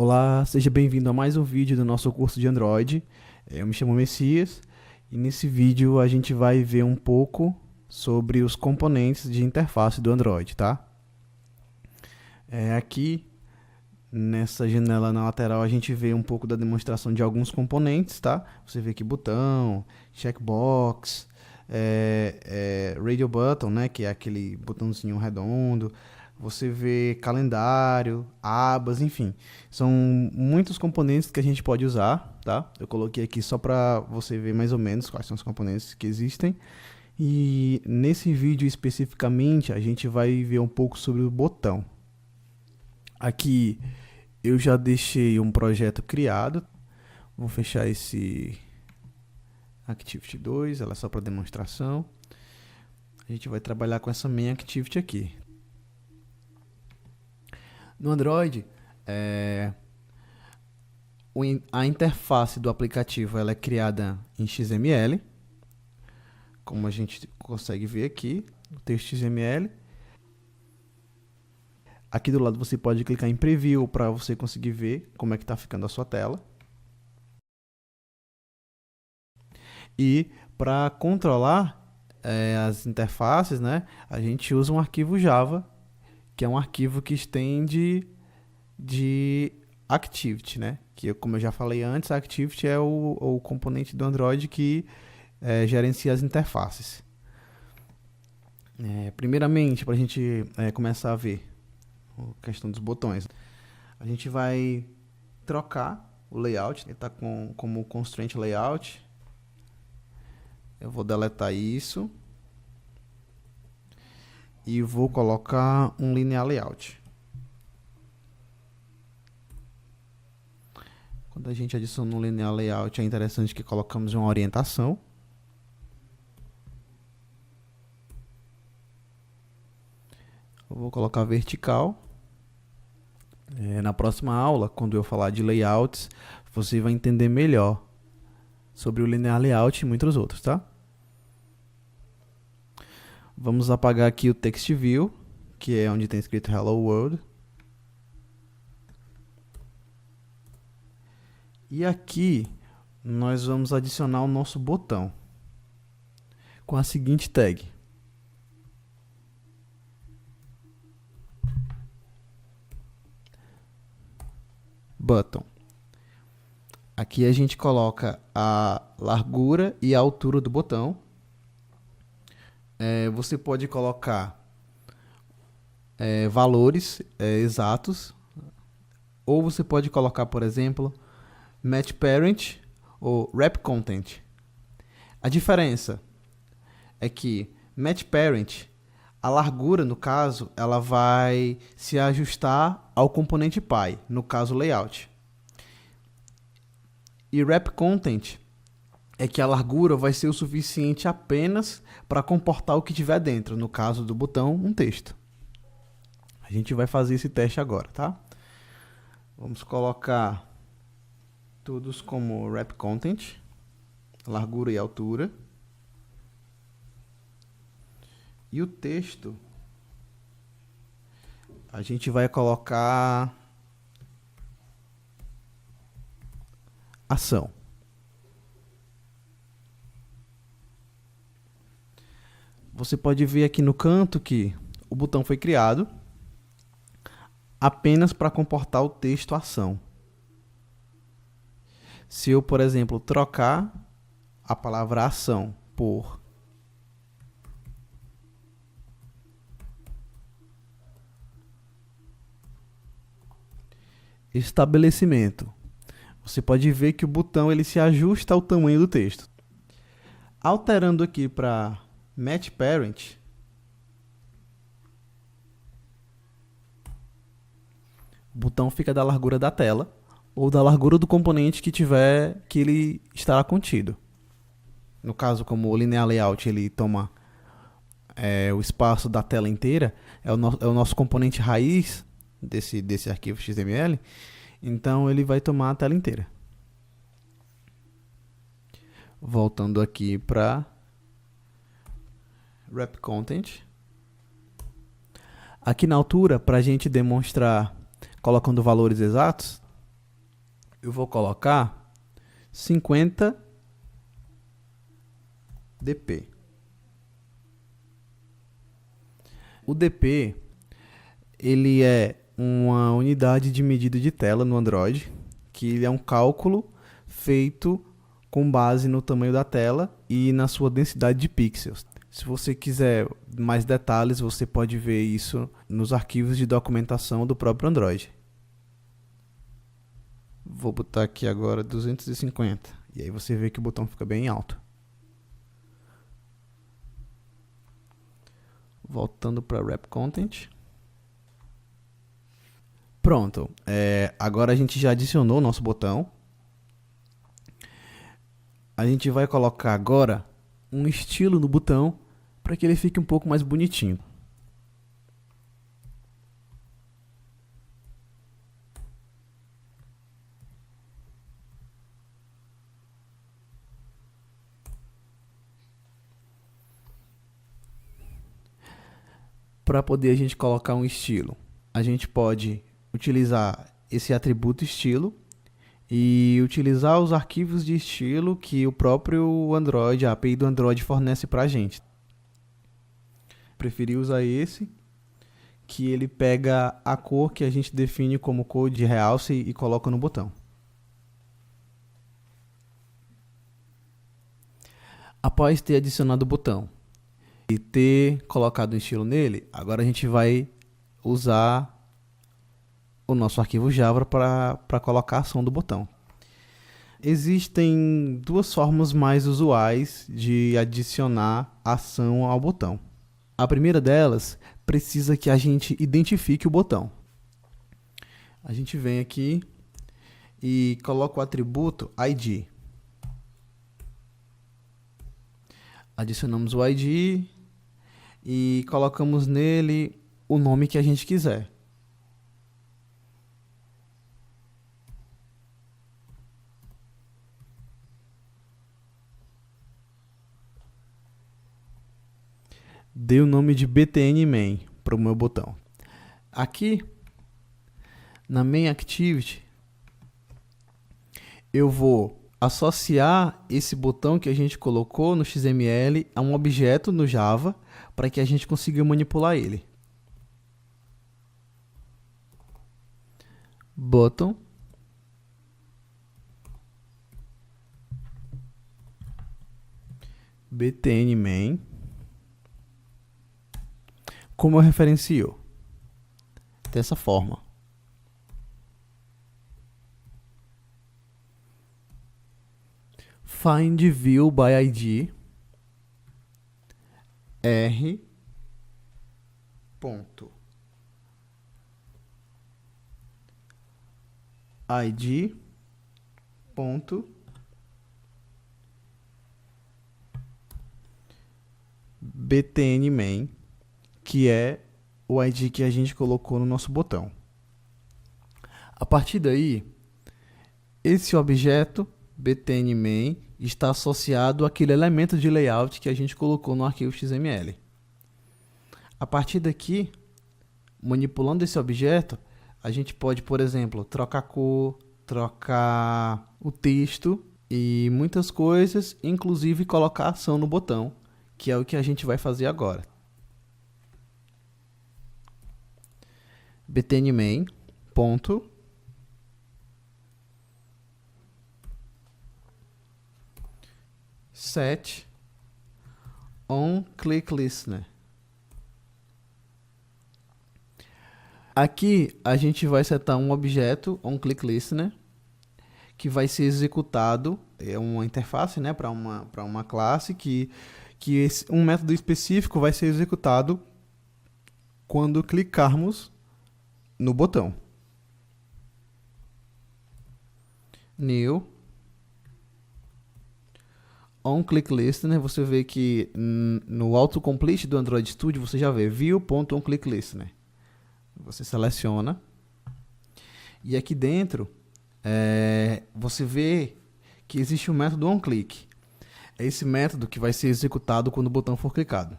Olá, seja bem-vindo a mais um vídeo do nosso curso de Android. Eu me chamo Messias e nesse vídeo a gente vai ver um pouco sobre os componentes de interface do Android, tá? Aqui nessa janela na lateral a gente vê um pouco da demonstração de alguns componentes, tá? Você vê aqui botão, checkbox, radio button, né, que é aquele botãozinho redondo. Você vê calendário, abas, enfim. São muitos componentes que a gente pode usar, tá? Eu coloquei aqui só para você ver mais ou menos quais são os componentes que existem. E nesse vídeo especificamente a gente vai ver um pouco sobre o botão. Aqui eu já deixei um projeto criado. Vou fechar esse Activity 2, ela é só para demonstração. A gente vai trabalhar com essa main activity aqui. No Android, a interface do aplicativo ela é criada em XML, como a gente consegue ver aqui, o texto XML. Aqui do lado você pode clicar em Preview para você conseguir ver como é que está ficando a sua tela. E para controlar as interfaces, né, a gente usa um arquivo Java, que é um arquivo que estende de Activity, né? Que, como eu já falei antes, a Activity é o componente do Android que gerencia as interfaces. Primeiramente, para a gente começar a ver a questão dos botões, a gente vai trocar o layout, ele está como constraint layout. Eu vou deletar isso e vou colocar um linear layout. Quando a gente adiciona um linear layout, é interessante que colocamos uma orientação. Eu vou colocar vertical. Na próxima aula, quando eu falar de layouts, você vai entender melhor sobre o linear layout e muitos outros, tá? Vamos apagar aqui o text view, que é onde tem escrito Hello World. E aqui nós vamos adicionar o nosso botão com a seguinte tag. Button. Aqui a gente coloca a largura e a altura do botão. Você pode colocar valores exatos, ou você pode colocar, por exemplo, match parent ou wrap content. A diferença é que match parent, a largura, no caso, ela vai se ajustar ao componente pai, no caso layout. E wrap content é que a largura vai ser o suficiente apenas para comportar o que tiver dentro, no caso do botão, um texto. A gente vai fazer esse teste agora, tá? Vamos colocar todos como wrap content, largura e altura. E o texto, a gente vai colocar ação. Você pode ver aqui no canto que o botão foi criado apenas para comportar o texto ação. Se eu, por exemplo, trocar a palavra ação por estabelecimento, você pode ver que o botão ele se ajusta ao tamanho do texto. Alterando aqui para match parent, o botão fica da largura da tela ou da largura do componente que ele estará contido. No caso, como o linear layout ele toma o espaço da tela inteira, é o nosso componente raiz desse arquivo XML, então ele vai tomar a tela inteira. Voltando aqui para wrap content. Aqui na altura, para a gente demonstrar colocando valores exatos, eu vou colocar 50 dp. O dp, ele é uma unidade de medida de tela no Android, que ele é um cálculo feito com base no tamanho da tela e na sua densidade de pixels. Se você quiser mais detalhes, você pode ver isso nos arquivos de documentação do próprio Android. Vou botar aqui agora 250, e aí você vê que o botão fica bem alto. Voltando para Wrap Content. Pronto, agora a gente já adicionou o nosso botão. A gente vai colocar agora um estilo no botão para que ele fique um pouco mais bonitinho. Para poder a gente colocar um estilo, a gente pode utilizar esse atributo estilo e utilizar os arquivos de estilo que o próprio Android, a API do Android fornece para a gente. Preferi usar esse, que ele pega a cor que a gente define como cor de realce e coloca no botão. Após ter adicionado o botão e ter colocado um estilo nele, agora a gente vai usar o nosso arquivo Java para colocar a ação do botão. Existem duas formas mais usuais de adicionar ação ao botão. A primeira delas precisa que a gente identifique o botão. A gente vem aqui e coloca o atributo ID. Adicionamos o ID e colocamos nele o nome que a gente quiser. Dei o nome de btn main para o meu botão. Aqui, na main activity, eu vou associar esse botão que a gente colocou no XML a um objeto no Java para que a gente consiga manipular ele. Button btn main. Como eu referencio? Dessa forma. Find view by ID r ponto id ponto btn main, que é o ID que a gente colocou no nosso botão. A partir daí, esse objeto btn main está associado àquele elemento de layout que a gente colocou no arquivo XML. A partir daqui, manipulando esse objeto, a gente pode, por exemplo, trocar cor, trocar o texto e muitas coisas, inclusive colocar ação no botão, que é o que a gente vai fazer agora. btn main ponto set on click listener. Aqui a gente vai setar um objeto on click listener que vai ser executado, é uma interface, né, para uma classe um método específico vai ser executado quando clicarmos no botão. New on click listener, você vê que no autocomplete do Android Studio você já vê view.onClickListener. Você seleciona e aqui dentro você vê que existe um método onClick. É esse método que vai ser executado quando o botão for clicado.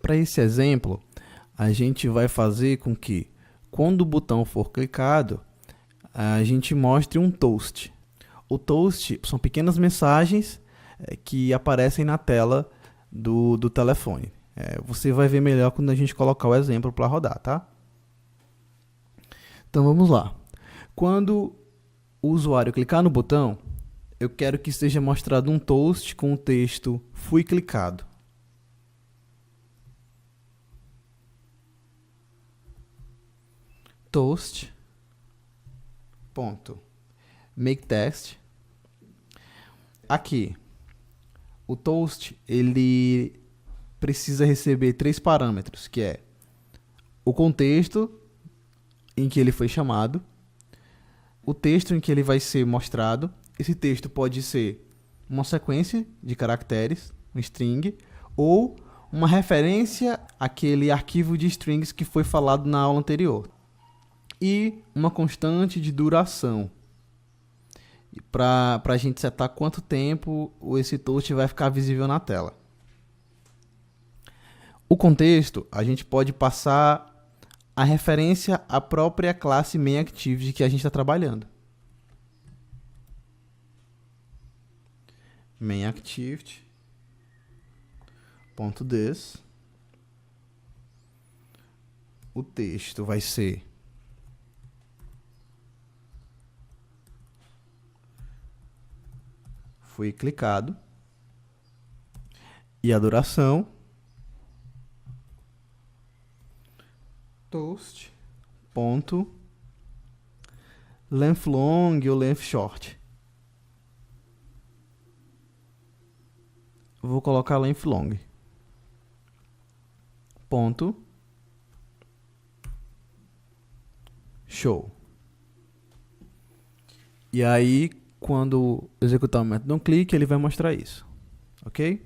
Para esse exemplo, a gente vai fazer com que quando o botão for clicado, a gente mostre um toast. O toast são pequenas mensagens que aparecem na tela do telefone. Você vai ver melhor quando a gente colocar o exemplo para rodar, tá? Então vamos lá. Quando o usuário clicar no botão, eu quero que seja mostrado um toast com o texto "Fui clicado". Toast. Ponto. Make text. Aqui, o toast ele precisa receber 3 parâmetros, que é o contexto em que ele foi chamado, o texto em que ele vai ser mostrado. Esse texto pode ser uma sequência de caracteres, um string, ou uma referência àquele arquivo de strings que foi falado na aula anterior. E uma constante de duração, para a gente setar quanto tempo esse toast vai ficar visível na tela. O contexto, a gente pode passar a referência à própria classe MainActivity que a gente está trabalhando. MainActivity.this. O texto vai ser "Fui clicado". E a duração, toast.length long ou length short. Vou colocar length long. Ponto. Show. E aí, quando executar o método onClick, ele vai mostrar isso. Ok?